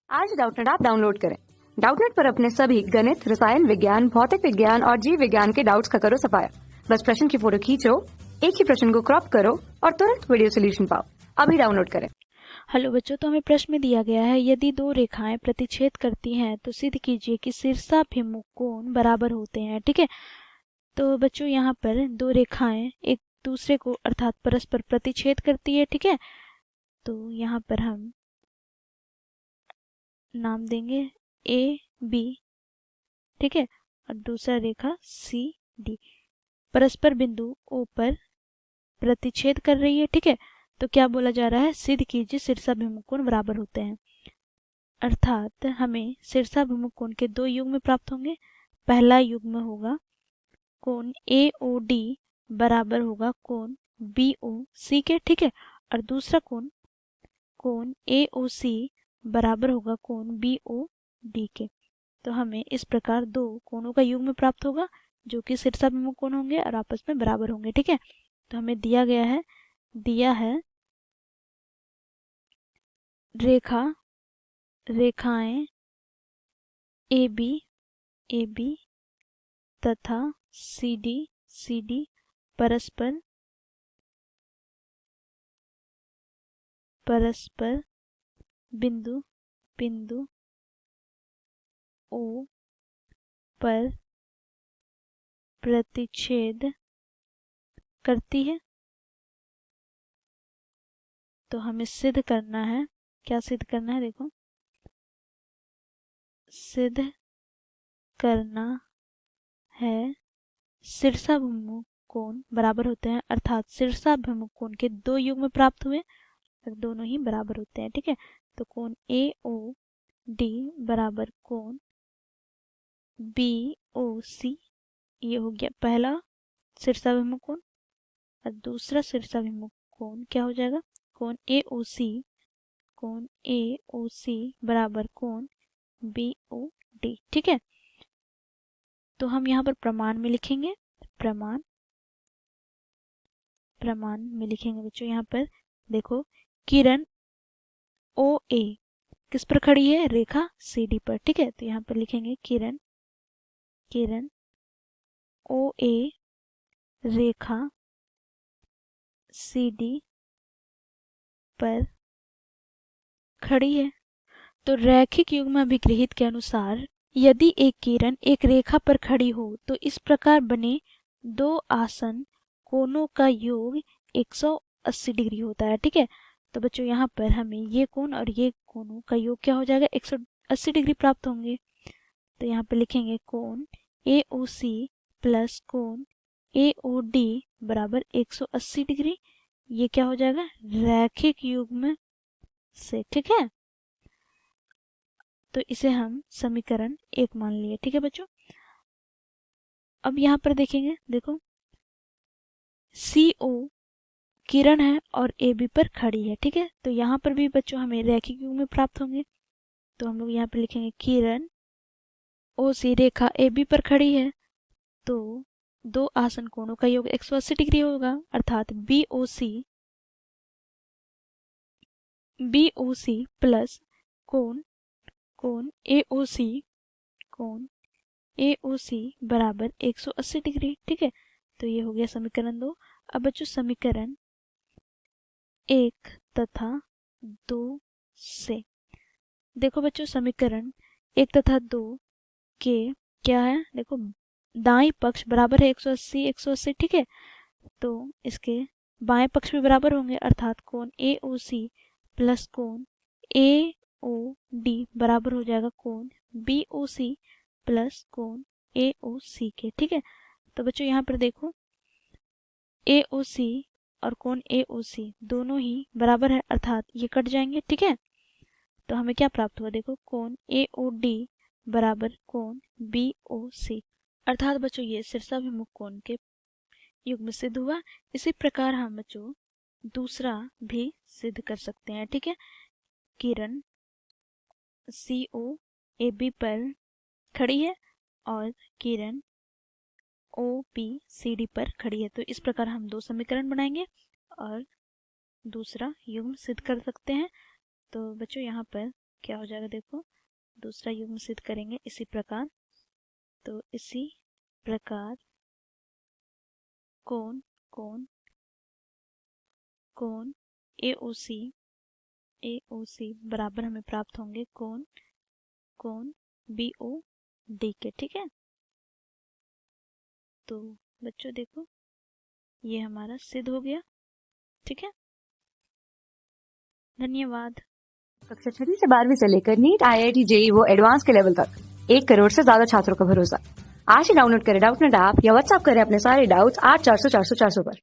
आज Doubtnut app download करें। Doubtnut पर अपने सभी गणित, रसायन विज्ञान, भौतिक विज्ञान और जीव विज्ञान के डाउट्स का करो सफाया। बस प्रश्न की फोटो खींचो, एक ही प्रश्न को क्रॉप करो और तुरंत वीडियो सोल्यूशन पाओ। अभी डाउनलोड करें। हेलो बच्चों, तो हमें प्रश्न में दिया गया है यदि दो रेखाएं प्रतिच्छेद करती हैं तो सिद्ध कीजिए कि शीर्षाभिमुख कोण बराबर होते हैं। ठीक है, तो बच्चों यहाँ पर दो रेखाएं एक दूसरे को अर्थात परस्पर प्रतिच्छेद करती है। ठीक है, तो यहाँ पर हम नाम देंगे ए बी। ठीक है, और दूसरा रेखा सी डी परस्पर बिंदु ओ पर प्रतिच्छेद कर रही है। ठीक है, तो क्या बोला जा रहा है, सिद्ध कीजिए शीर्षाभिमुख कोण बराबर होते हैं। अर्थात हमें शीर्षाभिमुख कोण के दो युग्म प्राप्त होंगे। पहला युग्म होगा कोण AOD बराबर होगा कोण BOC के। ठीक है, और दूसरा कोण AOC बराबर होगा कोण BOD के। तो हमें इस प्रकार दो कोणों का युग्म प्राप्त होगा जो कि शीर्षाभिमुख कोण होंगे और आपस में बराबर होंगे। ठीक है, तो हमें दिया है रेखाएं AB तथा CD परस्पर बिंदु O पर प्रतिच्छेद करती है। तो हमें सिद्ध करना है, क्या सिद्ध करना है, देखो सिद्ध करना है शीर्षाभिमुख कोण बराबर होते हैं। अर्थात शीर्षाभिमुख कोण के दो युग्म प्राप्त हुए और दोनों ही बराबर होते हैं। ठीक है, तो कोण AOD बराबर कोण BOC, ये हो गया पहला शीर्षाभिमुख कोण। और दूसरा शीर्षाभिमुख कोण क्या हो जाएगा, कोण AOC बराबर कोण BOD। ठीक है, तो हम यहाँ पर प्रमाण में लिखेंगे, प्रमाण में लिखेंगे बच्चों। यहाँ पर देखो किरण OA किस पर खड़ी है, रेखा CD पर। ठीक है, तो यहाँ पर लिखेंगे किरण OA रेखा CD पर खड़ी है। तो रैखिक युग्म अभिगृहित के अनुसार यदि एक किरण एक रेखा पर खड़ी हो तो इस प्रकार बने दो आसन कोणों का योग 180 डिग्री होता है। ठीक है, तो बच्चों यहाँ पर हमें ये कोण और ये कोणों का योग क्या हो जाएगा, 180 डिग्री प्राप्त होंगे। तो यहाँ पे लिखेंगे कोण AOC प्लस कोण AOD बराबर 180 डिग्री। ये क्या हो जाएगा, रैखिक युग्म से। ठीक है, तो इसे हम समीकरण 1 मान लिए। ठीक है बच्चों, अब यहाँ पर देखेंगे, देखो CO किरण है और AB पर खड़ी है। ठीक है, तो यहाँ पर भी बच्चों हमें रैखिक युग्म प्राप्त होंगे। तो हम लोग यहाँ पर लिखेंगे किरण OC रेखा AB पर खड़ी है तो दो आसन कोणों का योग 180 डिग्री होगा। अर्थात BOC प्लस कोण AOC बराबर 180 डिग्री। ठीक है, तो ये हो गया समीकरण 2। अब बच्चों समीकरण 1 तथा 2 से देखो बच्चों, समीकरण 1 तथा 2 के क्या है, देखो दाएं पक्ष बराबर है 180। ठीक है, तो इसके बाएं पक्ष भी बराबर होंगे। अर्थात कोण AOC प्लस कोण AOD बराबर हो जाएगा कोण BOC प्लस कोण AOC के। ठीक है, तो बच्चों यहाँ पर देखो AOC और कोण AOC दोनों ही बराबर है, अर्थात ये कट जाएंगे। ठीक है, तो हमें क्या प्राप्त हुआ, देखो कोण AOD बराबर कोण BOC। अर्थात बच्चों ये शीर्षाभिमुख कोण के युग्म सिद्ध हुआ। इसी प्रकार हम बच्चों दूसरा भी सिद्ध कर सकते हैं। ठीक है, किरण CO AB पर खड़ी है और किरण OP CD पर खड़ी है। तो इस प्रकार हम दो समीकरण बनाएंगे और दूसरा युग्म सिद्ध कर सकते हैं। तो बच्चों यहाँ पर क्या हो जाएगा देखो, दूसरा युग्म सिद्ध करेंगे इसी प्रकार। तो इसी प्रकार कोण कोण कोण AOC बराबर हमें प्राप्त होंगे कोण कोण BOD के। ठीक है, तो बच्चों देखो ये हमारा सिद्ध हो गया। ठीक है, धन्यवाद। कक्षा 6 से 12वीं से लेकर नीट, IIT, JEE वो एडवांस के लेवल तक 1 करोड़ से ज्यादा छात्रों का भरोसा। आज ही डाउनलोड करें डाउटनेट ऐप या व्हाट्सएप करें अपने सारे डाउट्स 8400 400 400 पर।